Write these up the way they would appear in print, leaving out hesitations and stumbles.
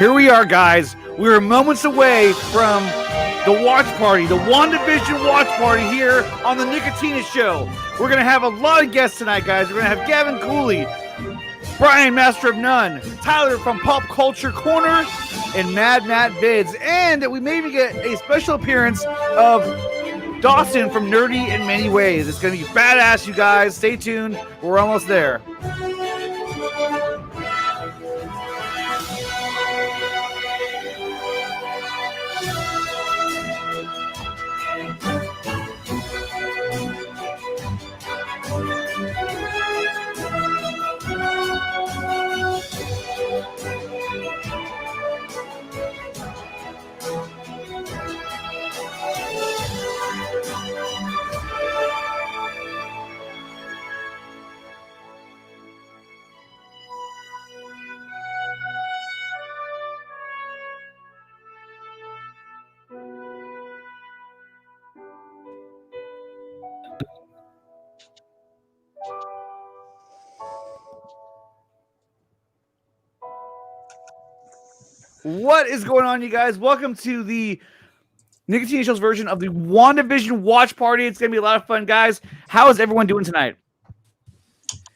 Here we are, guys. We're moments away from the watch party, the WandaVision watch party here on the Nickatina Show. We're going to have a lot of guests tonight, guys. We're going to have Gavin Cooley, Brian, Master of None, Tyler from Pop Culture Corner, and Mad Matt Vids. And we may even get a special appearance of Dawson from Nerdy in Many Ways. It's going to be badass, you guys. Stay tuned. We're almost there. What is going on, you guys? Welcome to the Nickatina Show's version of the WandaVision watch party. It's going to be a lot of fun, guys. How is everyone doing tonight?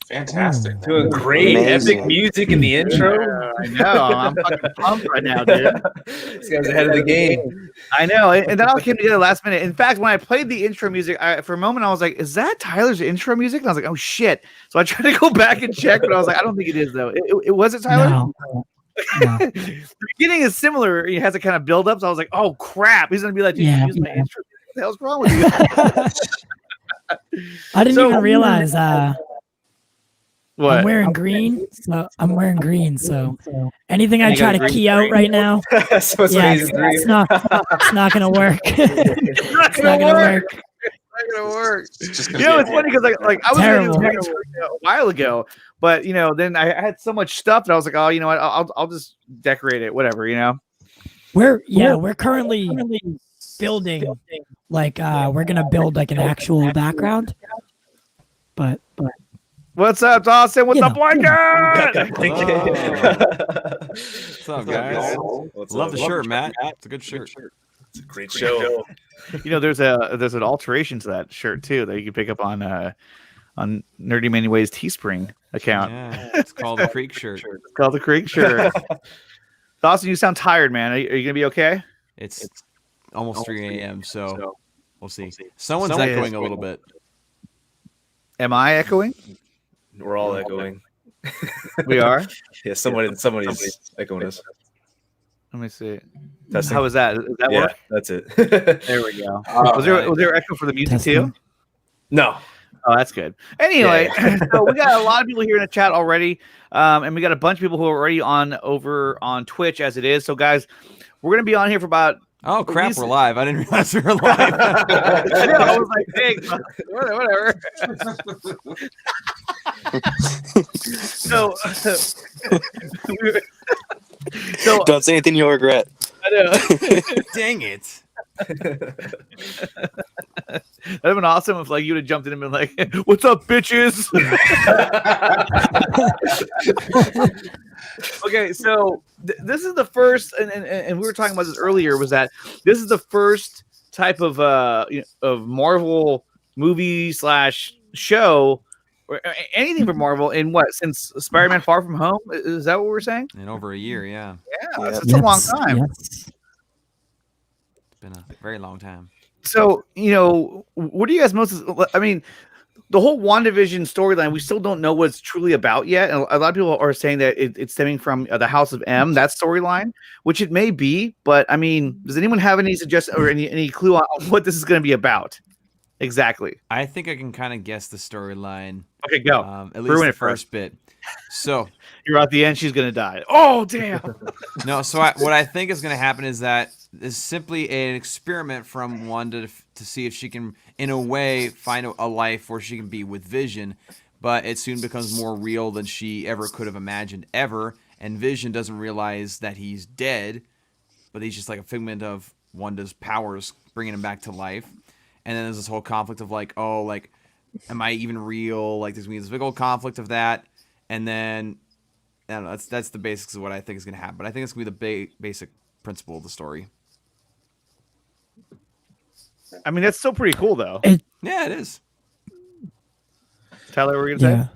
Fantastic. Doing great. Amazing. Epic music in the intro. Yeah, I know. I'm fucking pumped right now, dude. This guy's ahead of the game. I know. And that all came together last minute. In fact, when I played the intro music, for a moment, I was like, is that Tyler's intro music? And I was like, oh, shit. So I tried to go back and check, but I was like, I don't think it is, though. It was it, Tyler? No. The beginning is similar. It has a kind of build up. So I was like, oh crap, he's gonna be like, dude, you use my intro. What the hell's wrong with you? I didn't even realize What? I'm wearing green. So anything I try to key out right now, So it's it's not gonna work. It's not gonna work. It's not gonna work. It's funny because like I was Terrible. gonna do this a while ago, but then I had so much stuff that I was like, oh, you know what? I'll just decorate it, whatever, We're currently building we're gonna build like an actual background. But What's up, Dawson? What's up, blanket? What's up, guys? Love the shirt, Matt. It's a good shirt. It's a great show. There's an alteration to that shirt too that you can pick up on Nerdy Many Ways Teespring account. Yeah, it's called the Creek shirt. It's called the Creek shirt. Dawson, you sound tired, man. Are you gonna be okay? It's almost 3 a.m., so we'll see. Someone's echoing a little bit. Am I echoing? We're all echoing. We are? Yeah, somebody's echoing us. Let me see. Testing. How was that? Does that Yeah, work? that's it. There we go. Was there echo for the music too? No. Oh, that's good. Anyway, so we got a lot of people here in the chat already, and we got a bunch of people who are already over on Twitch as it is. So, guys, we're gonna be on here for about. Oh crap, we're live. I didn't realize we were live. I was like, hey, whatever. So don't say anything you'll regret. I know. Dang it. That'd have been awesome if you'd have jumped in and been like, "What's up, bitches?" Okay, so this is the first, and we were talking about this earlier. Was that this is the first type of Marvel movie / show or anything from Marvel in since Spider-Man: Far From Home? Is that what we're saying? In over a year, yeah. Yeah, that's a long time. Yes. It's been a very long time. So, what do you guys most? I mean, the whole WandaVision storyline, we still don't know what it's truly about yet. And a lot of people are saying that it's stemming from the House of M, that storyline, which it may be. But I mean, does anyone have any suggestion or any clue on what this is going to be about? Exactly. I think I can kind of guess the storyline. Okay, go. At least the first bit. So you're at the end. She's going to die. Oh, damn. No. So what I think is going to happen is that is simply an experiment from Wanda to see if she can, in a way, find a life where she can be with Vision, but it soon becomes more real than she ever could have imagined ever, and Vision doesn't realize that he's dead, but he's just like a figment of Wanda's powers bringing him back to life. And then there's this whole conflict of am I even real? There's this big old conflict of that, and then I don't know. That's the basics of what I think is going to happen. But I think it's going to be the basic principle of the story. I mean, that's still pretty cool, though. Yeah, it is. Tyler, what were you gonna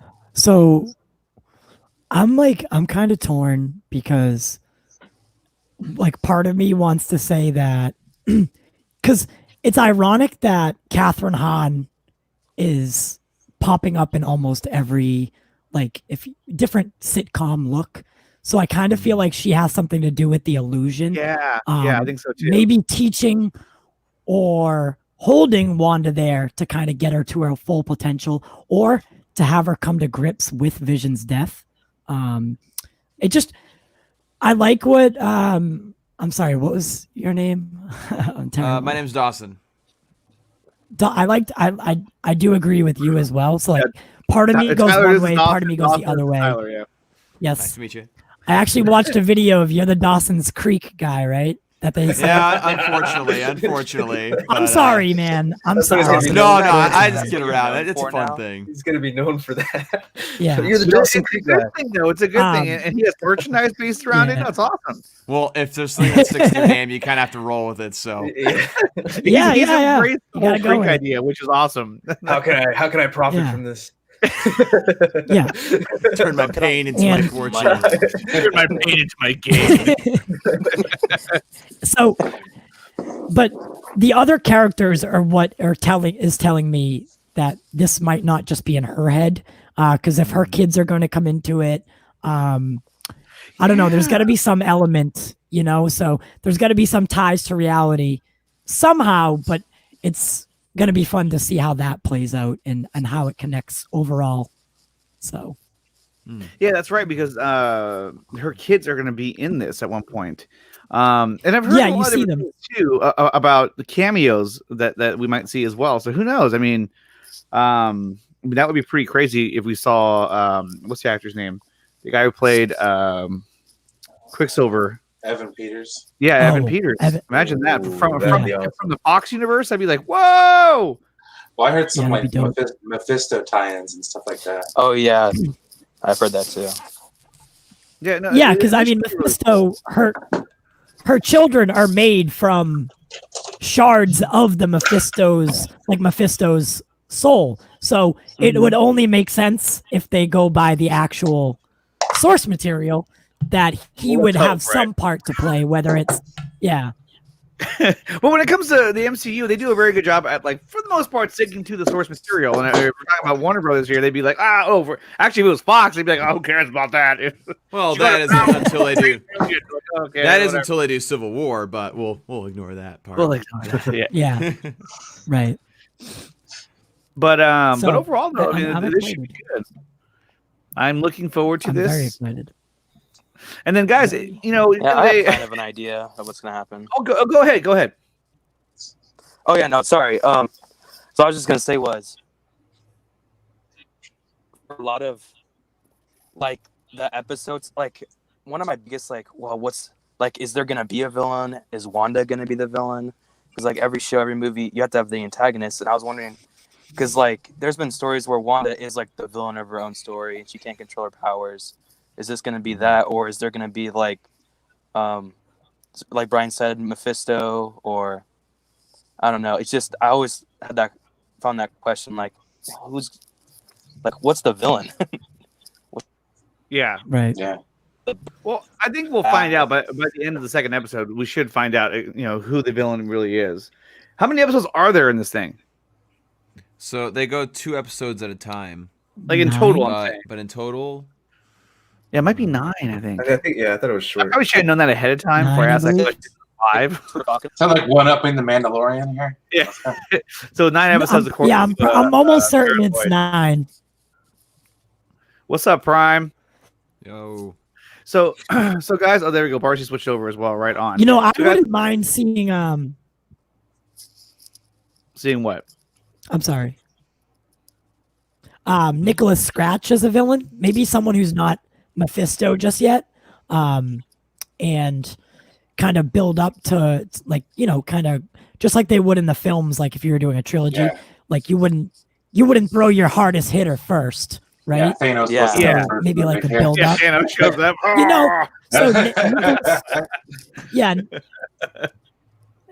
say? So I'm kind of torn because like part of me wants to say that because it's ironic that Catherine Hahn is popping up in almost every different sitcom look. So I kind of feel like she has something to do with the illusion. Yeah, I think so too. Maybe teaching or holding Wanda there to kind of get her to her full potential, or to have her come to grips with Vision's death. I like what I'm sorry, what was your name? My name's Dawson. I do agree with you as well. So part of me goes one way, part of me goes the other way. Tyler, yeah. Yes. Nice to meet you. I actually watched a video of you're the Dawson's Creek guy, right? That they said. Yeah, unfortunately. I'm sorry, man. I'm sorry. No, I just get around it. It's a fun thing. He's gonna be known for that. Yeah. You're the It's Dawson a Creek good guy. thing, though. It's a good thing, and he has merchandise based around it. Yeah. That's awesome. Well, if there's something that sticks to your name, you kind of have to roll with it. So Yeah. He's embraced the You gotta whole go freak with it. idea, which is awesome. How can I profit Yeah. from this? Yeah. turn my pain into my And- fortune. Turn my pain into my game. So, but the other characters are what are telling me that this might not just be in her head. Because if her kids are going to come into it, I don't know. There's got to be some element, So there's got to be some ties to reality somehow. But it's going to be fun to see how that plays out and how it connects overall. So. Yeah, that's right, because her kids are going to be in this at one point. And I've heard a You lot see of them. things too about the cameos that we might see as well. So who knows? I mean, that would be pretty crazy if we saw what's the actor's name? The guy who played Quicksilver. Evan Peters. Yeah, Evan Oh, Peters. Evan- Imagine that Ooh, from that'd be the Fox universe. I'd be like, whoa! Well, I heard some that'd like be dope. Mephisto tie-ins and stuff like that. Oh yeah, I've heard that too. Yeah, no, Yeah, it- because I it's mean, really Mephisto, her children are made from shards of the Mephisto's soul. So it would only make sense if they go by the actual source material that he Well, would let's have hope, right? some part to play, whether it's Well, when it comes to the MCU, they do a very good job at, like, for the most part, sticking to the source material. And if we're talking about Warner Brothers here, they'd be like, actually, if it was Fox, they'd be like, oh, who cares about that? Well, that isn't until they do. Okay, That is whatever. until they do Civil War, but we'll ignore that part. Well, yeah. yeah, right. But So, overall, though, I I'm mean, this should be good. I'm looking forward to I'm very this. excited. And then, guys, Yeah, I have kind of an idea of what's gonna happen. Go ahead. Oh yeah, no, sorry. So I was just gonna say was a lot of like the episodes, like one of my biggest what's like, is there gonna be a villain? Is Wanda gonna be the villain? Because like every show, every movie, you have to have the antagonist. And I was wondering, because like there's been stories where Wanda is like the villain of her own story and she can't control her powers. Is this gonna be that, or is there gonna be like Brian said, Mephisto, or I don't know. It's just I always found that question like, who's like, what's the villain? Yeah. Right. Yeah. Well, I think we'll find out by the end of the second episode. We should find out, who the villain really is. How many episodes are there in this thing? So they go 2 episodes at a time. Like in Nine. total, I'm saying. But in total, Yeah, it might be 9, I think. I thought it was I short. probably should have known that ahead of time before I 9, I asked that believe. question. 5. Sound like one-upping the Mandalorian here. Yeah. So 9 episodes, according Yeah, I'm to, almost certain it's Boy. 9. What's up, Prime? yo, So, guys, there we go. Barcy switched over as well, right on. You know, I So guys- wouldn't mind seeing Seeing what? I'm sorry. Nicholas Scratch as a villain, maybe someone who's not Mephisto just yet, and kind of build up to kind of just like they would in the films. Like if you were doing a trilogy, Yeah. like you wouldn't throw your hardest hitter first. right? Yeah, Thanos Yeah. was the Yeah. first Maybe one like a right here. build Yeah, up. Thanos shows up. You know,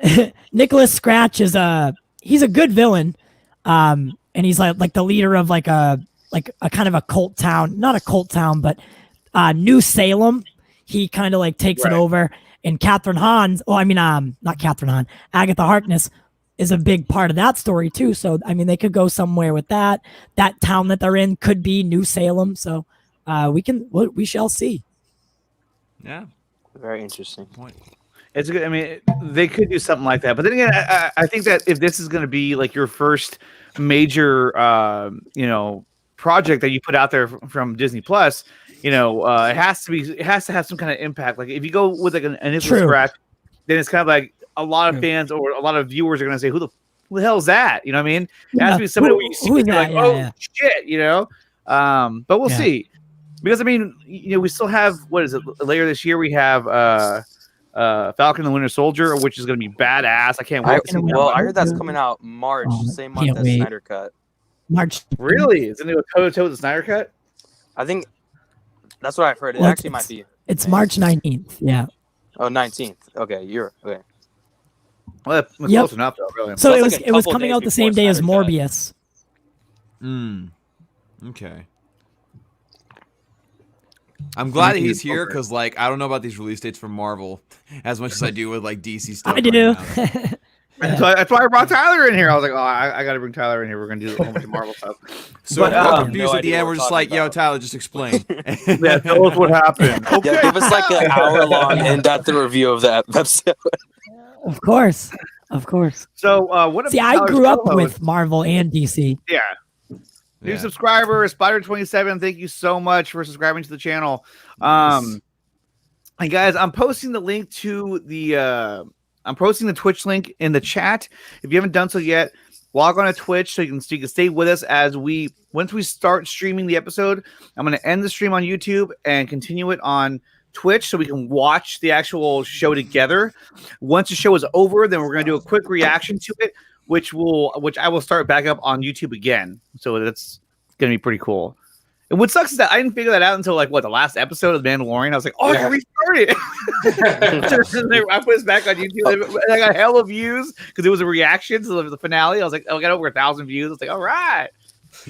so Nicholas Scratch is he's a good villain, and he's like the leader of like a kind of a cult town, not a cult town, but New Salem. He kind of like takes it Right. over, and Catherine Hahn's. Oh, I mean, not Catherine Hahn. Agatha Harkness is a big part of that story too. So I mean, they could go somewhere with that. That town that they're in could be New Salem. So we shall see. Yeah. Very interesting. Point. It's good. I mean, they could do something like that. But then again, I think that if this is going to be like your first major, project that you put out there from Disney Plus, it has to have some kind of impact. Like if you go with like an initial True. scratch, then it's kind of like a lot of True. fans or a lot of viewers are going to say, who the hell is that? You know what I mean? It has Yeah. to be somebody where you see Who is and you're that? like, Yeah, oh yeah. shit, But we'll Yeah. see. Because I mean, we still have, what is it, later this year we have Falcon and the Winter Soldier, which is going to be badass. I can't wait to see that Well, one. I heard that's coming out March, Oh, same month can't as wait. Snyder Cut. March. Really? Is it a toe-to-toe with the Snyder Cut? I think that's what I've heard. It Well, actually might be. It's March 19th. Yeah. Oh, 19th. Okay, you're okay. Well, that's Yep. close enough, though, really. So That's it like was a it was couple coming days out the same before day as Snyder Cut. Morbius. Okay. I'm glad that Maybe he's here over. because, like, I don't know about these release dates from Marvel as much as I do with like DC stuff. I do. right now. That's why I brought Tyler in here. I was like, oh, I got to bring Tyler in here. We're going to do a whole bunch of Marvel stuff. So But, if we're um, confused no at the idea end, what we're we're just like, talking yo, about. Tyler, just explain. Yeah, tell us what happened. Okay. Yeah, give us like an hour-long in-depth review of that episode. Of course. Of course. So, what? See, I grew up with Marvel and DC. Yeah. New Yeah. subscriber, Spider27. Thank you so much for subscribing to the channel. And guys, I'm posting the link to the Twitch link in the chat. If you haven't done so yet, log on to Twitch so you can stay with us as once we start streaming the episode. I'm going to end the stream on YouTube and continue it on Twitch so we can watch the actual show together. Once the show is over, then we're going to do a quick reaction to it, which I will start back up on YouTube again. So that's going to be pretty cool. And what sucks is that I didn't figure that out until like the last episode of The Mandalorian. I was like, oh, I can restart it. I put it back on YouTube and I got hella views because it was a reaction to the finale. I was like, I got over 1,000 views. I was like, all right.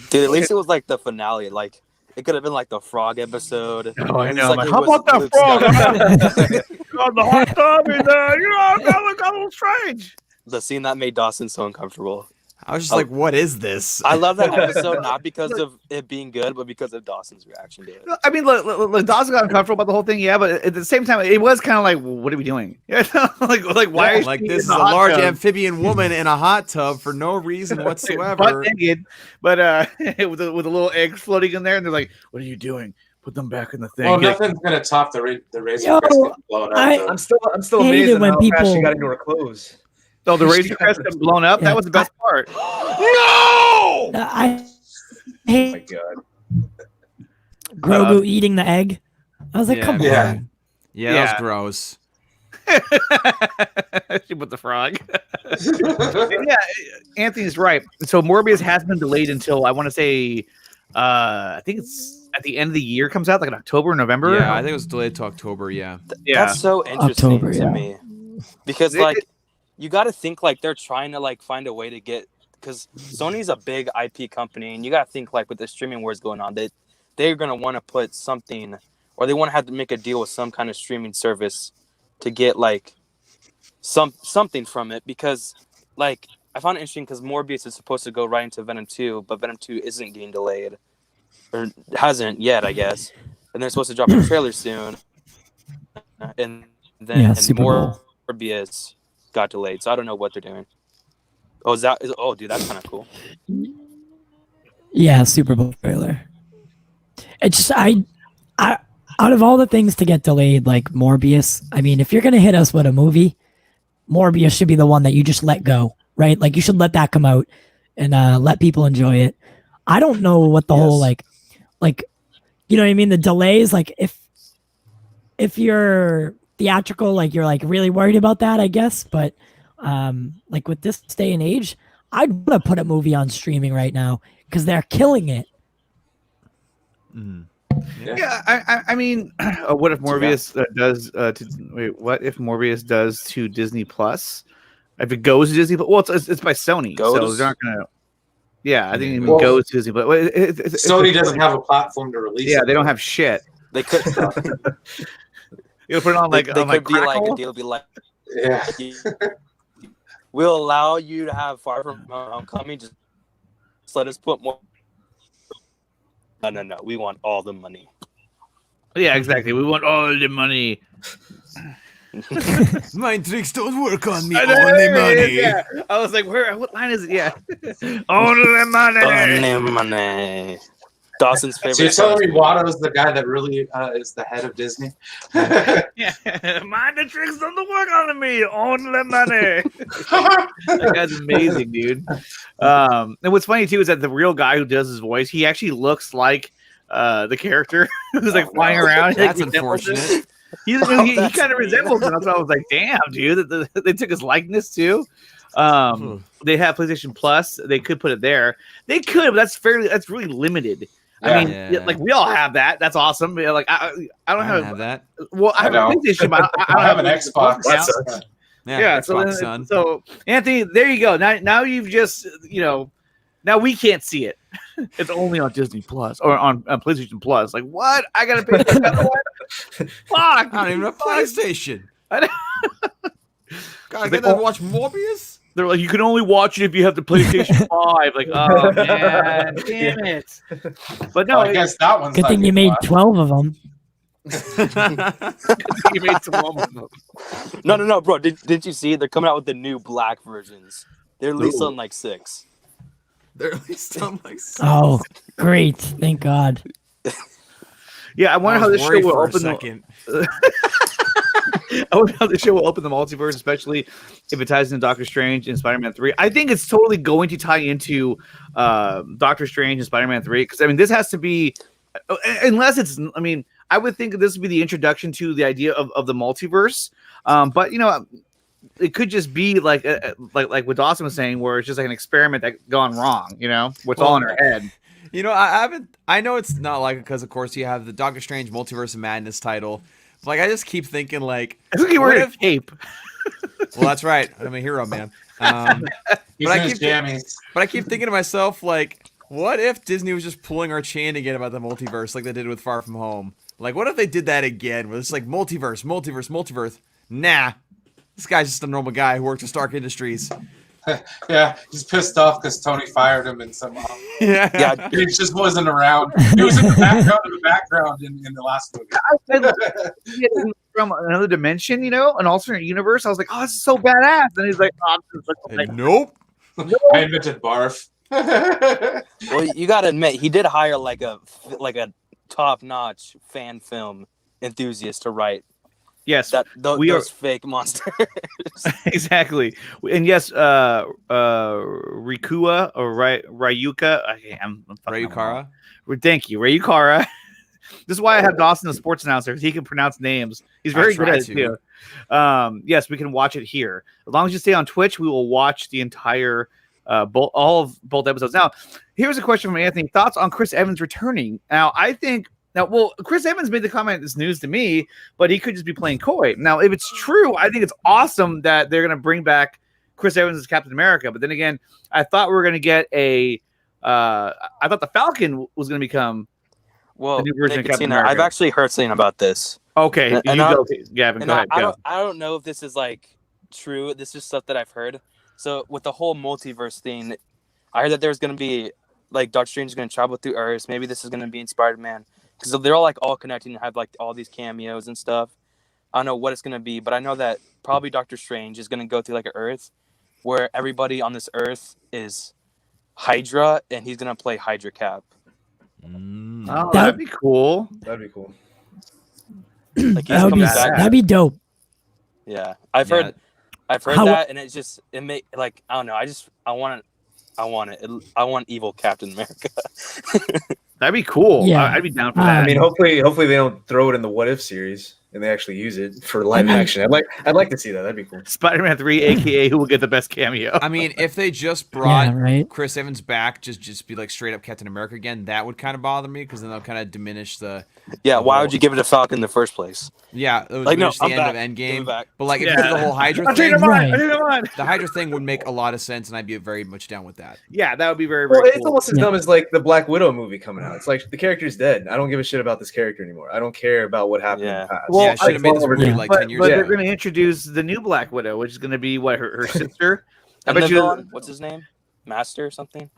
Dude, at least it was like the finale. Like it could have been like the frog episode. Oh, I It's know. like Like, it how was about that Luke frog? Skywalker. On the hot tub and that got a little strange. The scene that made Dawson so uncomfortable. I was just like, what is this? I love that episode not because of it being good, but because of Dawson's reaction to it. I mean, look, Dawson got uncomfortable about the whole thing, yeah, but at the same time, it was kind of like, what are we doing? like why is like she this in is the a hot large tub? amphibian woman in a hot tub for no reason Butt whatsoever. naked, but with a little egg floating in there, and they're like, "What are you doing? Put them back in the thing." Well, You're like, nothing's gonna top the Razor Yo, Crest getting blown up. I- though. I'm still Hate amazed it at when how fast people- she got into her clothes. oh, the Razor Crest got blown up. Yeah. That was the best part. No! I Oh my hate god. Grogu eating the egg. I was like, Yeah, come yeah. on. Yeah, that was gross. She put the frog. Yeah, Anthony's right. So Morbius has been delayed until I want to say, I think it's at the end of the year. Comes out like in October, November. Yeah, I think it was delayed to October. Yeah. Yeah. That's so interesting October, to yeah. me. Because It- like you got to think like they're trying to like find a way to get because Sony's a big IP company and you got to think like with the streaming wars going on that they're going to want to put something or they want to have to make a deal with some kind of streaming service to get like something from it because like I found it interesting because Morbius is supposed to go right into Venom 2 but Venom 2 isn't getting delayed or hasn't yet I guess and they're supposed to drop a trailer soon and then Yeah, and Super Bowl. Morbius got delayed so I don't know what they're doing dude that's kind of cool. Yeah, Super Bowl trailer. It's just I out of all the things to get delayed, like Morbius, I mean, if you're gonna hit us with a movie, Morbius should be the one that you just let go, right? Like you should let that come out and let people enjoy it. I don't know what the whole like you know what I mean? The delays, like if you're theatrical, like you're like really worried about that, I guess. But like with this day and age, I'd want to put a movie on streaming right now because they're killing it. Mm. Yeah, I mean, what if Morbius does? What if Morbius does to Disney Plus? If it goes to Disney, well, it's by Sony, so Goes? they're not gonna. Yeah, I think it Well, goes to Disney, but Sony doesn't have a platform to release. Yeah, it. they don't have shit. They could. You put it on like they on could like be like a Crackle? deal. Be like, Yeah. we'll allow you to have Far From Homecoming. Just let us put more. No. We want all the money. Yeah, exactly. We want all the money. Mind tricks don't work on me. I know, Only money. Yeah. I was like, what line is it? Yeah. Only money. Only money. Dawson's favorite. So you're telling me Watto's the guy that really is the head of Disney? Yeah. Mind the tricks don't work on me. Only money. That guy's amazing, dude. And what's funny too is that the real guy who does his voice, he actually looks like the character who's like flying around. That's Like, unfortunate. he That's kind of resembles him. That's why I was like, damn, dude. They took his likeness too. They have PlayStation Plus. They could put it there. They could, but that's really limited. Yeah. I mean, like we all have that. That's awesome. Yeah, like I don't I don't have that. Well, I have a don't. PlayStation, but I don't I have an a Xbox. account. sucks. Yeah, Xbox, son. so Anthony, there you go. Now you've just now we can't see it. It's only on Disney Plus or on PlayStation Plus. Like what? I gotta pay for another one. Fuck! I don't even have PlayStation. I know. Gotta She's get like, to watch Morbius. They're like, you can only watch it if you have the PlayStation 5. Like, oh man, damn it! But no, I guess that one's Good not thing you getting made watched. 12 of them. you made some of them. No, bro. Didn't you see? They're coming out with the new black versions. They're at least on like 6. They're at least on like. Oh, great. Thank God. Yeah, I wonder how this show will for a open. second. I wonder how the show will open the multiverse, especially if it ties into Doctor Strange and Spider-Man 3. I think it's totally going to tie into Doctor Strange and Spider-Man 3 because I mean this has to be, unless it's. I mean, I would think this would be the introduction to the idea of the multiverse. But it could just be like what Dawson was saying, where it's just like an experiment that gone wrong. Where it's all in her head. I know it's not like it because of course you have the Doctor Strange Multiverse of Madness title. But, like I just keep thinking like, I think he what wearing a if- cape. well, that's right. I'm a hero, man. He's But in I his keep- jammies. But I keep thinking to myself, like, what if Disney was just pulling our chain again about the multiverse, like they did with Far From Home? Like, what if they did that again? Where it's like multiverse. Nah, this guy's just a normal guy who works at Stark Industries. Yeah, he's pissed off because Tony fired him and somehow Yeah, he just wasn't around. He was in the background in the last movie. From another dimension, an alternate universe. I was like, oh, this is so badass. And he's like, oh, And nope. I invented barf. well, you gotta admit he did hire like a top-notch fan film enthusiast to write yes, those fake monsters. exactly. And yes, Rikua or Ryuka. I'm fucking Ryukara. Thank you, Ryukara. This is why I have Dawson, the sports announcer, because he can pronounce names. He's very good at it too. Yes, we can watch it here. As long as you stay on Twitch, we will watch the entire all of both episodes. Now, here's a question from Anthony. Thoughts on Chris Evans returning? Now, I think Chris Evans made the comment it's news to me, but he could just be playing coy. Now, if it's true, I think it's awesome that they're going to bring back Chris Evans as Captain America. But then again, I thought we were going to get I thought the Falcon was going to become Well, the new version of Captain Nickatina, America. I've actually heard something about this. Okay, And you go, Gavin. And Go ahead. Go. I don't know if this is like true. This is stuff that I've heard. So with the whole multiverse thing, I heard that there's gonna be like Doctor Strange is gonna travel through Earth. Maybe this is gonna be in Spider-Man because they're all connected and have like all these cameos and stuff. I don't know what it's gonna be, but I know that probably Doctor Strange is gonna go through like an Earth where everybody on this Earth is Hydra, and he's gonna play Hydra Cap. Oh, that'd be cool. That'd be cool. Like he's That would coming be, back. that'd be dope. Yeah, I've heard How- that, and it make like I don't know. I want it. I want evil Captain America. That'd be cool. Yeah. I'd be down for that. I mean, hopefully they don't throw it in the What If series. and they actually use it for live action. I'd like to see that. That'd be cool. Spider-Man 3, aka who will get the best cameo? I mean, if they just brought right. Chris Evans back, just be like straight up Captain America again, that would kind of bother me because then they'll kind of diminish the. Yeah, the why whole- would you give it to Falcon in the first place? Yeah, it would Like, no, diminish the I'm end back. of Give it Endgame. back. But like, if Yeah. you did the whole Hydra I'm changing thing, mine. Right. I'm changing mine. the Hydra thing would make a lot of sense, and I'd be very much down with that. Yeah, that would be very, very Well, it's cool. almost as Yeah. dumb as like the Black Widow movie coming out. It's like the character's dead. I don't give a shit about this character anymore. I don't care about what happened in Yeah. the past. Well, yeah, I should have made this movie Yeah. like but 10 years but ago. they're going to introduce the new Black Widow, which is going to be what her sister. I And bet the you. villain, what's his name? Master or something?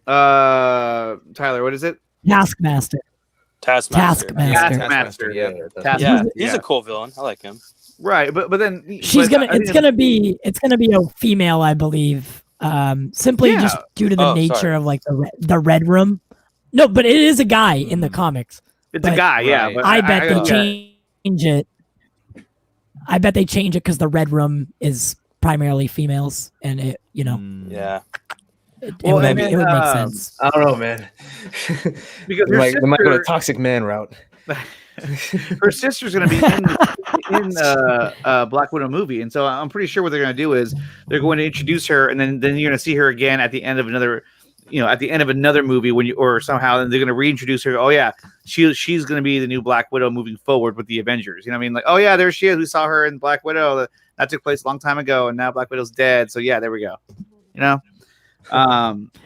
Tyler, what is it? Taskmaster. Taskmaster. Taskmaster. Taskmaster. Yeah. Taskmaster. Yeah, Yeah. he's a cool villain. I like him. Right, but then She's but gonna. I think It's gonna be a female, I believe. Simply Yeah. just due to the Oh, nature sorry. of like the Red Room. No, but it is a guy in the comics. it's a but- guy. Yeah, Right. but I bet they yeah. change it. I bet they change it because the Red Room is primarily females, and it Mm. Yeah. it Well, would, and it then, would make sense. I don't know, man. Because they her might go to sister- Toxic Man route. her sister's going to be in Black Widow movie, and so I'm pretty sure what they're going to do is they're going to introduce her, and then you're going to see her again at the end of another, at the end of another movie or somehow, and they're going to reintroduce her. Oh yeah, she's going to be the new Black Widow moving forward with the Avengers. You know what I mean? Like, oh yeah, there she is. We saw her in Black Widow. That took place a long time ago, and now Black Widow's dead. So yeah, there we go.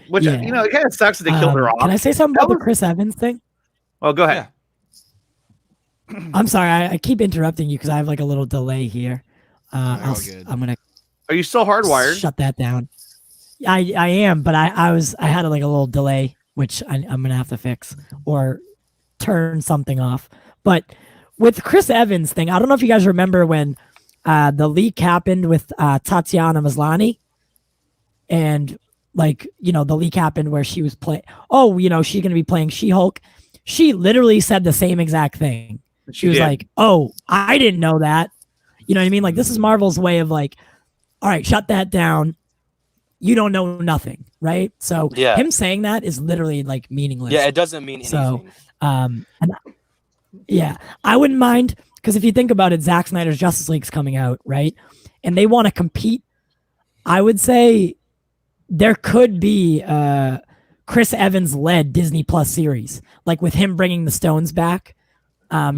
Which Yeah. it kind of sucks that they killed her off. Can I say something That about the was- Chris Evans thing? Well, go ahead. I'm sorry, I keep interrupting you because I have like a little delay here. You're all I'll, good. I'm gonna Are you still hardwired? shut that down. I am, but I had like a little delay, which I'm gonna have to fix or turn something off. But with Chris Evans thing, I don't know if you guys remember when the leak happened with Tatiana Maslany, and the leak happened where she was playing. Oh, she's gonna be playing She-Hulk. She literally said the same exact thing. She was did. like, "Oh, I didn't know that." You know what I mean? Like, this is Marvel's way of like, all right, shut that down. You don't know nothing, right? So Yeah. him saying that is literally like meaningless. Yeah, it doesn't mean anything. So, yeah, I wouldn't mind because if you think about it, Zack Snyder's Justice League's coming out, right? And they want to compete. I would say there could be Chris Evans led Disney Plus series, like with him bringing the Stones back,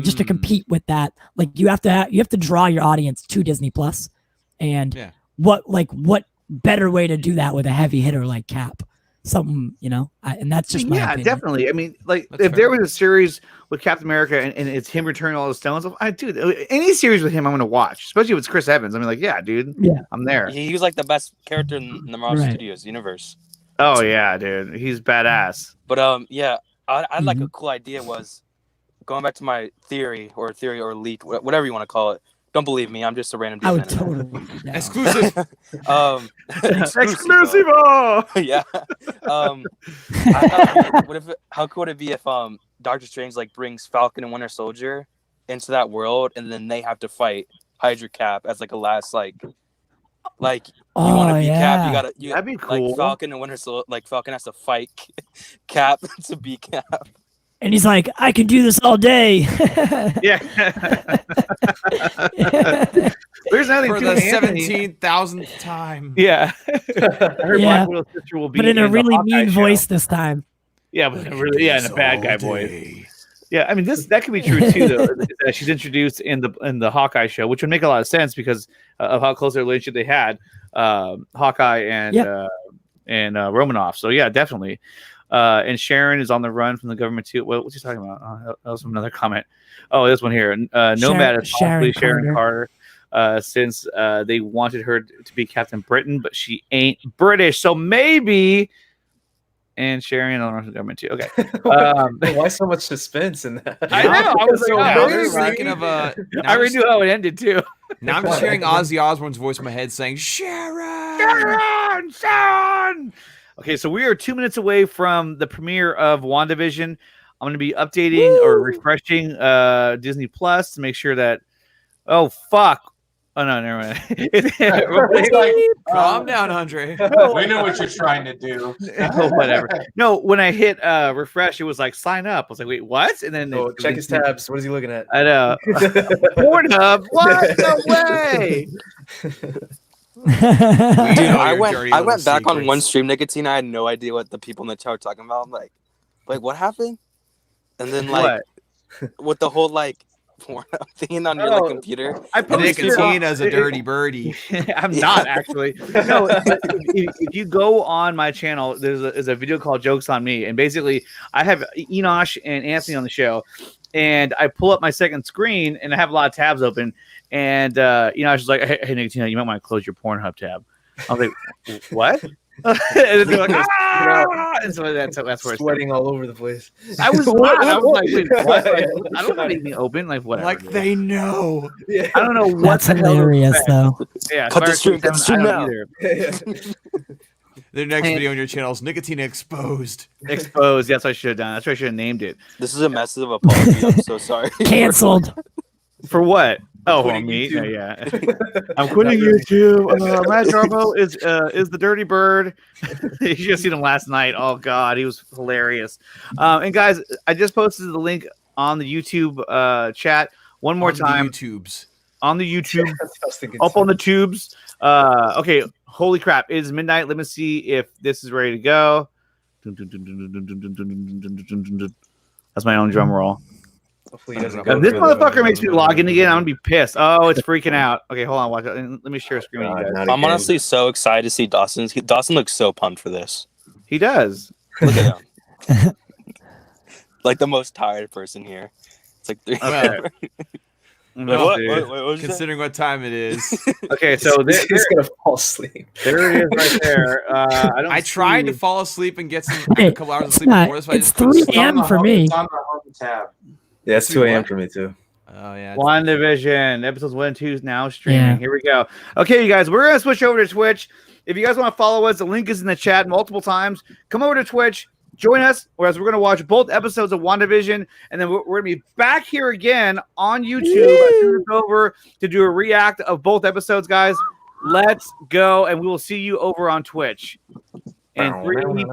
just to compete with that. Like you have to draw your audience to Disney Plus, and Yeah. what better way to do that with a heavy hitter like Cap? Something, and that's just my opinion. Definitely. I mean, like That's if fair. there was a series with Captain America and it's him returning all the stones, dude, any series with him I'm gonna watch, especially if it's Chris Evans. I mean, like, yeah, dude, Yeah. I'm there. He was like the best character in the Marvel Right. Studios universe. Oh yeah, dude, he's badass. But yeah, I'd like Mm-hmm. a cool idea was going back to my theory or leak, whatever you want to call it. Don't believe me, I'm just a random dude. I would saying it. totally. do that. Exclusive. Exclusive. Yeah. I thought, how cool would it be if Doctor Strange like brings Falcon and Winter Soldier into that world, and then they have to fight Hydra Cap as like a last like you want Oh to be yeah. Cap, That'd be cool. like Falcon and Winter Soldier, like Falcon has to fight Cap to be Cap. And he's like, I can do this all day. Yeah. There's nothing For to the it, Anthony. 17,000th time. Yeah. I heard Yeah. Black Widow's sister will be but in a the really Hawkeye mean show. voice this time. Yeah, but in a bad guy voice. Yeah, I mean that could be true too. Though that she's introduced in the Hawkeye show, which would make a lot of sense because of how close their relationship they had, Hawkeye and Romanoff. So yeah, definitely. And Sharon is on the run from the government too. What's he talking about? That was from another comment. Oh, this one here. Nomad is possibly Sharon Carter. Since they wanted her to be Captain Britain, but she ain't British, so maybe. And Sharon on the government too. Okay. Why so much suspense in that? I know. I was like, I oh, was just maybe. thinking of I already knew how it ended too. Now I'm just hearing Ozzy Osbourne's voice in my head saying, Sharon! Sharon. Okay, so we are 2 minutes away from the premiere of WandaVision. I'm going to be updating or refreshing Disney Plus to make sure that. Oh fuck! Oh no, never mind. It's like, Calm down, Andre. we know what you're trying to do. Whatever. No, when I hit refresh, it was like sign up. I was like, wait, what? And then Oh, check his tabs. What is he looking at? I know. Pornhub. What? No way. Dude, know I your went dirty I little went back on secrets. one stream, Nickatina. I had no idea what the people in the chat were talking about. I'm like what happened? And then like with the whole like porn thing on your like computer. I posted Nickatina's a dirty birdie. I'm not actually. No, if you go on my channel, there's a video called "Jokes on Me," and basically I have Enosh and Anthony on the show, and I pull up my second screen and I have a lot of tabs open, and Enosh is like, "Hey, Nickatina, you might want to close your Pornhub tab." I was like, "What?" And they're like, "Ah!" And so that's where it's Sweating all over the place. I was not. I was like, wait, what? Like, I don't have anything open. Like, whatever. Like dude. they know. Yeah. I don't know what That's the hell to hilarious, expect. though. Yeah, Cut the Spark stream, cut the stream I now. don't either. Their next And- video on your channel is Nickatina exposed. Exposed. That's what I should have done. That's what I should have named it. This is a massive apology. I'm so sorry. Canceled. For what? Oh, Quitting me? YouTube. Yeah. I'm quitting YouTube. Matt Jarbo is the dirty bird. You should have seen him last night. Oh God, he was hilarious. And guys, I just posted the link on the YouTube chat one more On the time. YouTubes. On the YouTube, That's what I was thinking. up on the tubes. Okay, holy crap! It is midnight. Let me see if this is ready to go. That's my own drum roll. Hopefully he doesn't If go this through motherfucker makes me log in again, I'm gonna be pissed. Oh, it's freaking out. Okay, hold on. Watch it. Let me share a screen with you guys. I'm honestly so excited to see Dawson. Dawson looks so pumped for this. He does. Look at him. Like the most tired person here. It's like 3 Okay. What? Dude. What was that? Considering what time it is. Okay, so He's gonna fall asleep. there it is right there. I don't. I tried to see- fall asleep and get some Hey, a couple hours of it's sleep not- before this. But I it's just couldn't 3 sleep. a.m. for me. It's on the home tab. Yeah, it's 2 a.m. for me too. Oh yeah. WandaVision episodes 1 and 2 is now streaming. Yeah. Here we go. Okay, you guys, we're gonna switch over to Twitch. If you guys want to follow us, the link is in the chat multiple times. Come over to Twitch, join us, whereas we're gonna watch both episodes of WandaVision, and then we're gonna be back here again on YouTube. As soon as it's over to do a react of both episodes, guys. Let's go, and we will see you over on Twitch. And 3,